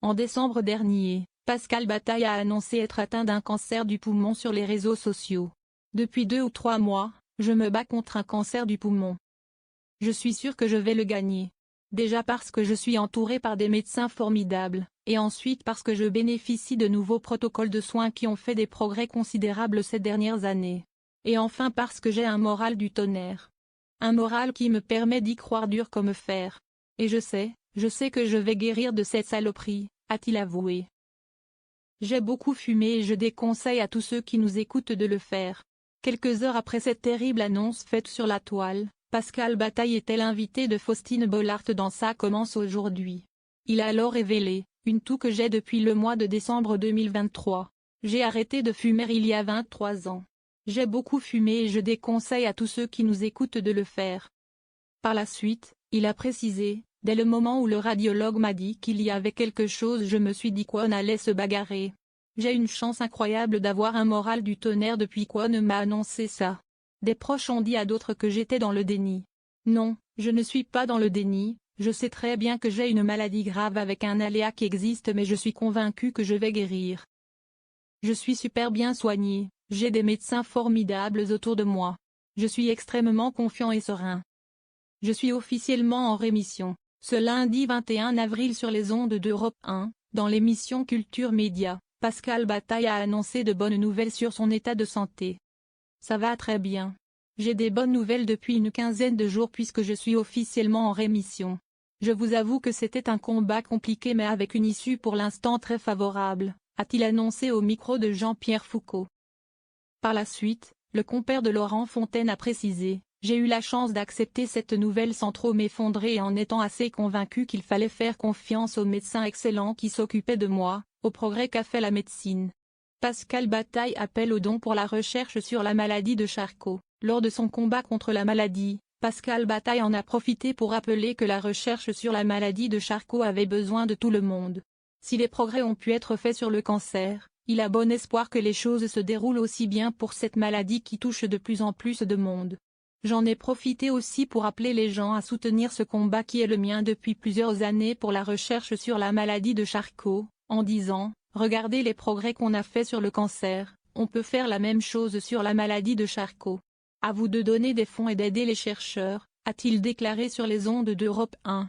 En décembre dernier, Pascal Bataille a annoncé être atteint d'un cancer du poumon sur les réseaux sociaux. Depuis 2 ou 3 mois, je me bats contre un cancer du poumon. Je suis sûr que je vais le gagner. Déjà parce que je suis entouré par des médecins formidables, et ensuite parce que je bénéficie de nouveaux protocoles de soins qui ont fait des progrès considérables ces dernières années. Et enfin parce que j'ai un moral du tonnerre. Un moral qui me permet d'y croire dur comme fer. Et je sais que je vais guérir de cette saloperie, a-t-il avoué. J'ai beaucoup fumé et je déconseille à tous ceux qui nous écoutent de le faire. Quelques heures après cette terrible annonce faite sur la toile, Pascal Bataille était l'invité de Faustine Bollard dans Ça commence aujourd'hui. Il a alors révélé, une toux que j'ai depuis le mois de décembre 2023. J'ai arrêté de fumer il y a 23 ans. J'ai beaucoup fumé et je déconseille à tous ceux qui nous écoutent de le faire. Par la suite, il a précisé, dès le moment où le radiologue m'a dit qu'il y avait quelque chose, je me suis dit qu'on allait se bagarrer. J'ai une chance incroyable d'avoir un moral du tonnerre depuis qu'on m'a annoncé ça. Des proches ont dit à d'autres que j'étais dans le déni. Non, je ne suis pas dans le déni, je sais très bien que j'ai une maladie grave avec un aléa qui existe mais je suis convaincu que je vais guérir. Je suis super bien soigné, j'ai des médecins formidables autour de moi. Je suis extrêmement confiant et serein. Je suis officiellement en rémission. Ce lundi 21 avril sur les ondes d'Europe 1, dans l'émission Culture Média, Pascal Bataille a annoncé de bonnes nouvelles sur son état de santé. Ça va très bien. J'ai des bonnes nouvelles depuis une quinzaine de jours puisque je suis officiellement en rémission. Je vous avoue que c'était un combat compliqué mais avec une issue pour l'instant très favorable, a-t-il annoncé au micro de Jean-Pierre Foucault. Par la suite, le compère de Laurent Fontaine a précisé. J'ai eu la chance d'accepter cette nouvelle sans trop m'effondrer et en étant assez convaincu qu'il fallait faire confiance aux médecins excellents qui s'occupaient de moi, au progrès qu'a fait la médecine. Pascal Bataille appelle aux dons pour la recherche sur la maladie de Charcot. Lors de son combat contre la maladie, Pascal Bataille en a profité pour rappeler que la recherche sur la maladie de Charcot avait besoin de tout le monde. Si les progrès ont pu être faits sur le cancer, il a bon espoir que les choses se déroulent aussi bien pour cette maladie qui touche de plus en plus de monde. J'en ai profité aussi pour appeler les gens à soutenir ce combat qui est le mien depuis plusieurs années pour la recherche sur la maladie de Charcot, en disant, regardez les progrès qu'on a fait sur le cancer, on peut faire la même chose sur la maladie de Charcot. À vous de donner des fonds et d'aider les chercheurs, a-t-il déclaré sur les ondes d'Europe 1.